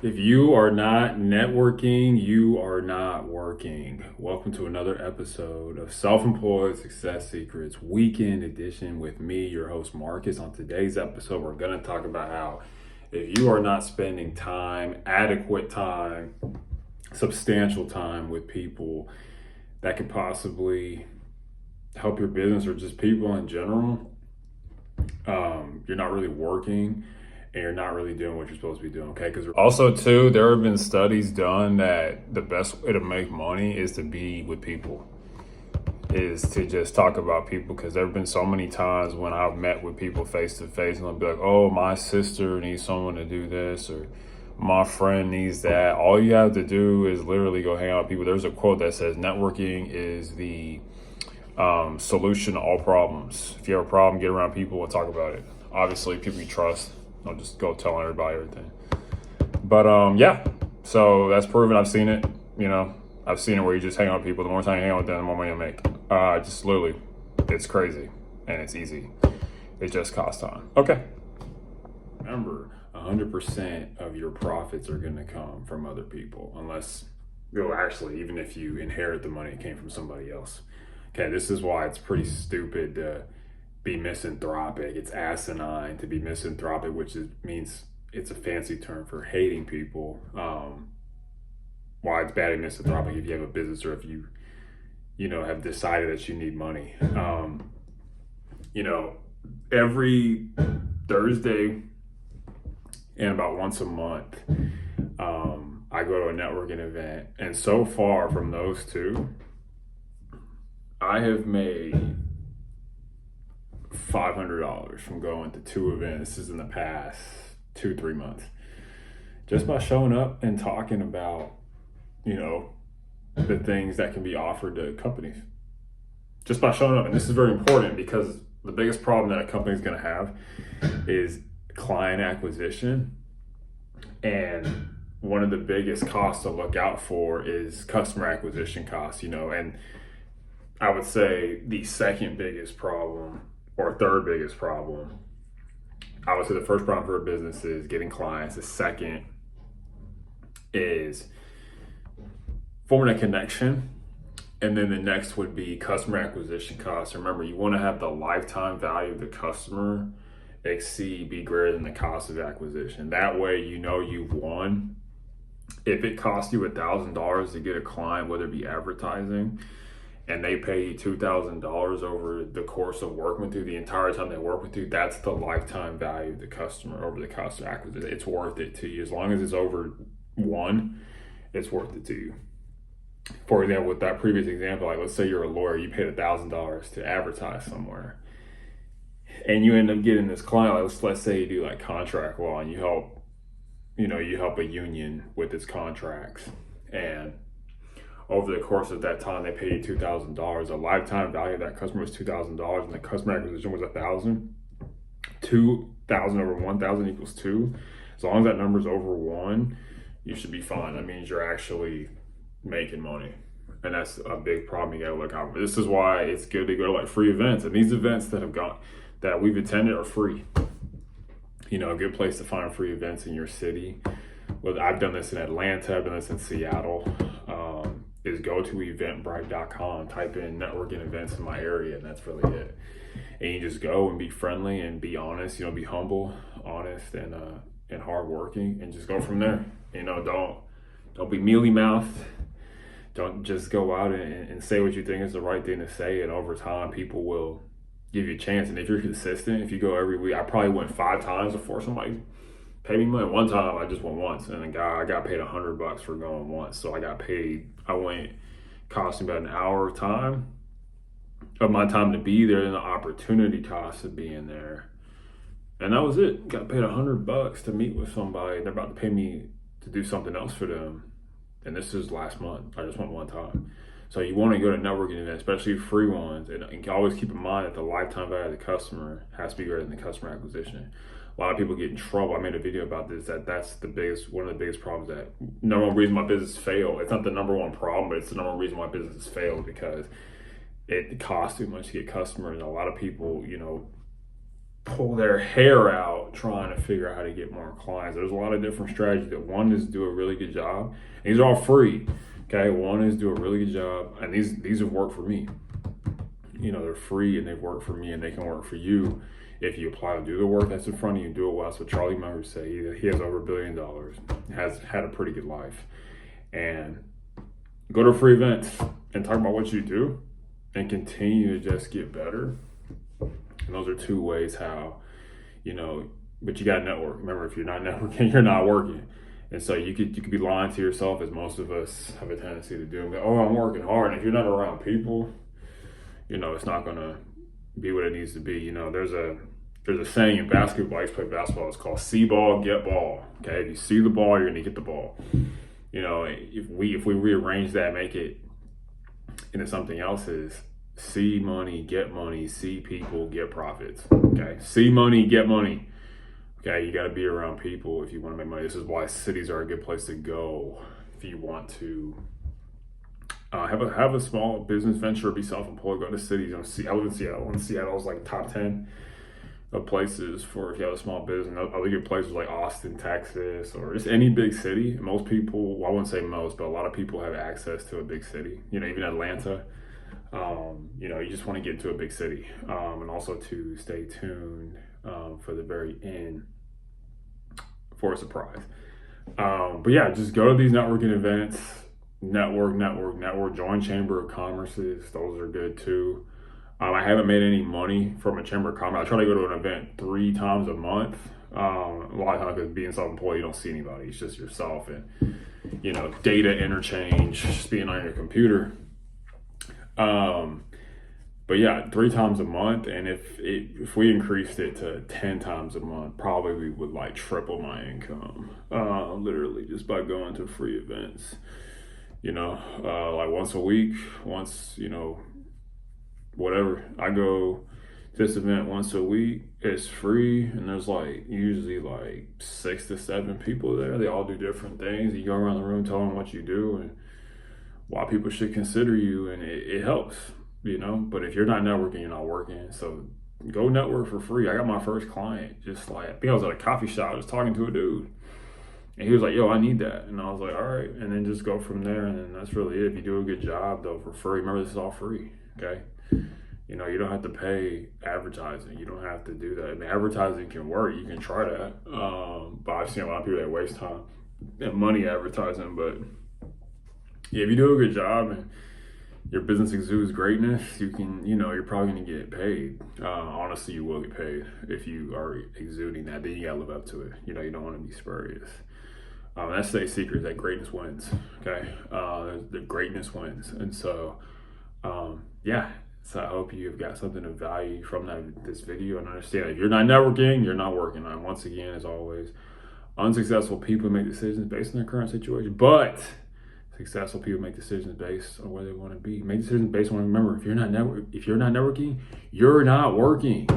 If you are not networking, you are not working. Welcome to another episode of Self Employed Success Secrets Weekend Edition with me, your host Marcus. On today's episode, we're going to talk about how if you are not spending time, adequate time, substantial time with people that could possibly help your business or just people in general, you're not really working and you're not really doing what you're supposed to be doing, okay? Because also, too, there have been studies done that the best way to make money is to be with people, is to just talk about people. Because there have been so many times when I've met with people face to face and they'll be like, oh, my sister needs someone to do this, or my friend needs that. All you have to do is literally go hang out with people. There's a quote that says, networking is the solution to all problems. If you have a problem, get around people and talk about it. Obviously, people you trust. Don't just go telling everybody everything. But yeah, so that's proven. I've seen it. I've seen it where you just hang out with people. The more time you hang out with them, the more money you make. Just literally, it's crazy and it's easy. It just costs time. Okay. Remember, 100% of your profits are going to come from other people, unless, actually, even if you inherit the money, it came from somebody else. Okay, this is why it's pretty stupid to be misanthropic. It's asinine to be misanthropic, means it's a fancy term for hating people. Why it's bad to be misanthropic if you have a business or if you have decided that you need money. Every Thursday and about once a month, I go to a networking event. And so far from those two, I have made $500 from going to two events. This is in the past 2-3 months, just by showing up and talking about the things that can be offered to companies, just by showing up. And this is very important because the biggest problem that a company is going to have is client acquisition, and one of the biggest costs to look out for is customer acquisition costs. And I would say the second biggest problem, or third biggest problem, I would say the first problem for a business is getting clients. The second is forming a connection. And then the next would be customer acquisition costs. Remember, you want to have the lifetime value of the customer be greater than the cost of acquisition. That way, you've won. If it costs you $1,000 to get a client, whether it be advertising, and they pay you $2,000 over the course of working with you, the entire time they work with you, that's the lifetime value of the customer over the cost of acquisition. It's worth it to you. As long as it's over one, it's worth it to you. For example, with that previous example, like let's say you're a lawyer, you paid $1,000 to advertise somewhere, and you end up getting this client. Like let's say you do like contract law, and you help a union with its contracts, and over the course of that time, they pay you $2,000. The lifetime value of that customer was $2,000, and the customer acquisition was $1,000. 2,000 over 1,000 equals 2. As long as that number's over 1, you should be fine. That means you're actually making money, and that's a big problem you gotta look out for. This is why it's good to go to like free events, and these events that we've attended are free. A good place to find free events in your city. Well, I've done this in Atlanta. I've done this in Seattle. Is go to eventbrite.com, type in networking events in my area, and that's really it. And you just go and be friendly and be honest, be humble, honest, and hardworking, and just go from there. Don't be mealy mouthed. Don't just go out and say what you think is the right thing to say, and over time people will give you a chance. And if you're consistent, if you go every week, I probably went 5 times before somebody paid me money. One time I just went once, and I got paid $100 for going once. So I went, cost me about an hour of time of my time to be there, and the opportunity cost of being there. And that was it. Got paid $100 to meet with somebody, and they're about to pay me to do something else for them. And this is last month. I just went one time. So you want to go to networking events, especially free ones, and always keep in mind that the lifetime value of the customer has to be greater than the customer acquisition. A lot of people get in trouble. I made a video about this. That's one of the biggest problems. That number one reason my business failed. It's not the number one problem, but it's the number one reason why businesses failed, because it costs too much to get customers. And a lot of people, pull their hair out trying to figure out how to get more clients. There's a lot of different strategies. That one is do a really good job. These are all free. Okay, one is do a really good job, and these have worked for me. You know, they're free and they've worked for me, and they can work for you if you apply to do the work that's in front of you. Do it well. That's what Charlie Munger said. He has over $1 billion, has had a pretty good life, and go to free events and talk about what you do, and continue to just get better. And those are two ways how, you know, but you got to network. Remember, if you're not networking, you're not working. And so you could be lying to yourself, as most of us have a tendency to do. And go, oh, I'm working hard. And if you're not around people, you know, it's not going to be what it needs to be. You know, there's a saying in basketball. I used to play basketball. It's called see ball, get ball. Okay, if you see the ball, you're going to get the ball. You know, if we rearrange that, make it into something else, is see money, see people, get profits. Okay, see money, get money. Okay, you got to be around people if you want to make money. This is why cities are a good place to go if you want to have a small business venture, be self-employed. Go to cities. I live in Seattle. And Seattle's like top 10 of places for if you have a small business. Other good places like Austin, Texas, or just any big city. Most people, well, I wouldn't say most, but a lot of people have access to a big city. You know, even Atlanta. You know, you just want to get into a big city, and also to stay tuned for the very end for a surprise. But yeah, just go to these networking events, network, join Chamber of Commerce's. Those are good too. I haven't made any money from a Chamber of Commerce. I try to go to an event 3 times a month. A lot of times, because being self-employed, you don't see anybody. It's just yourself and, you know, data interchange, just being on your computer. But yeah, 3 times a month, and if we increased it to 10 times a month, probably we would like triple my income, literally just by going to free events. You know, like once a week, you know, whatever. I go to this event once a week. It's free, and there's like usually like 6 to 7 people there. They all do different things. You go around the room, tell them what you do and why people should consider you, and it helps, you know. But if you're not networking, you're not working. So go network for free. I got my first client just like, I think I was at a coffee shop, I was talking to a dude, and he was like, yo, I need that. And I was like, all right. And then just go from there. And then that's really it. If you do a good job though, for free, remember this is all free. Okay. You know, you don't have to pay advertising. You don't have to do that. I mean, advertising can work. You can try that. But I've seen a lot of people that waste time and money advertising. But yeah, if you do a good job and your business exudes greatness, you can, you know, you're probably going to get paid. Honestly, you will get paid if you are exuding that. Then you got to live up to it. You know, you don't want to be spurious. That's the secret, that greatness wins. Okay. The greatness wins. And so, yeah. So I hope you've got something of value from this video, and understand if you're not networking, you're not working. And once again, as always, unsuccessful people make decisions based on their current situation, but successful people make decisions based on where they want to be. Make decisions based on, remember, if you're not networking, you're not working.